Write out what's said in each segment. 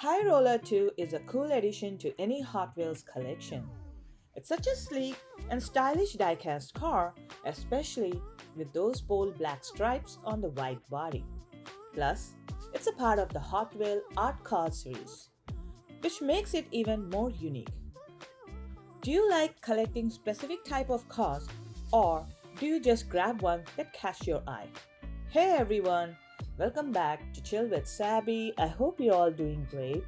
High Roller 2 is a cool addition to any Hot Wheels collection. It's such a sleek and stylish diecast car, especially with those bold black stripes on the white body. Plus, it's a part of the Hot Wheel Art Car series, which makes it even more unique. Do you like collecting specific type of cars or do you just grab one that catch your eye? Hey everyone, welcome back to Chill with Sabi. I hope you're all doing great.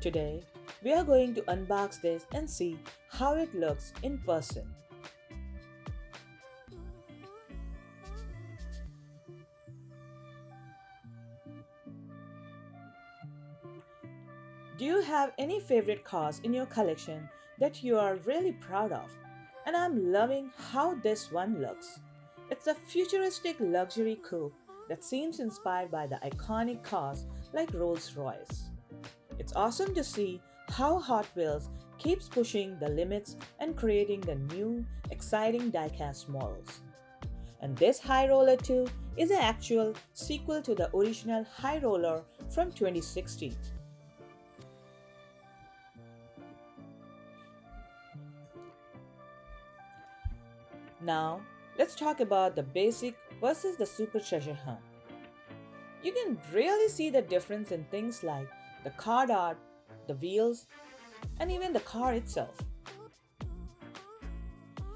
Today, we are going to unbox this and see how it looks in person. Do you have any favorite cars in your collection that you are really proud of? And I'm loving how this one looks. It's a futuristic luxury coupe that seems inspired by the iconic cars like Rolls-Royce. It's awesome to see how Hot Wheels keeps pushing the limits and creating the new, exciting diecast models. And this High Roller 2 is an actual sequel to the original High Roller from 2016. Now, let's talk about the basic versus the super treasure hunt. You can really see the difference in things like the card art, the wheels, and even the car itself.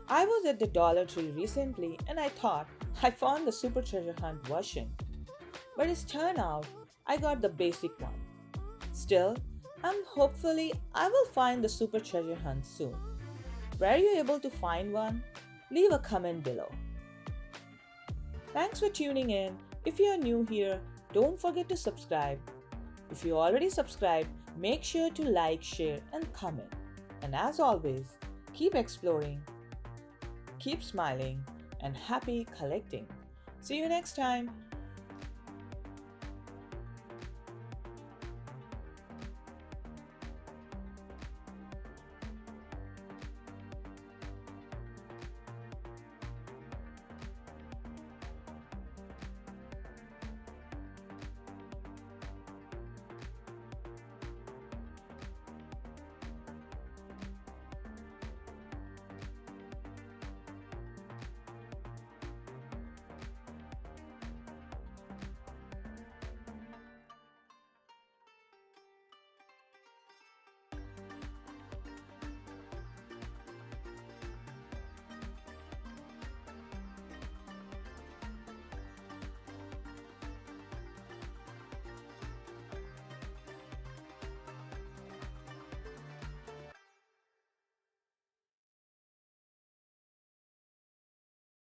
I was at the Dollar Tree recently and I thought I found the super treasure hunt version, but it's turned out I got the basic one. Still, hopefully I will find the super treasure hunt soon. Were you able to find one? Leave a comment below. Thanks for tuning in. If you are new here, don't forget to subscribe. If you already subscribed, make sure to like, share, and comment. And as always, keep exploring, keep smiling, and happy collecting. See you next time.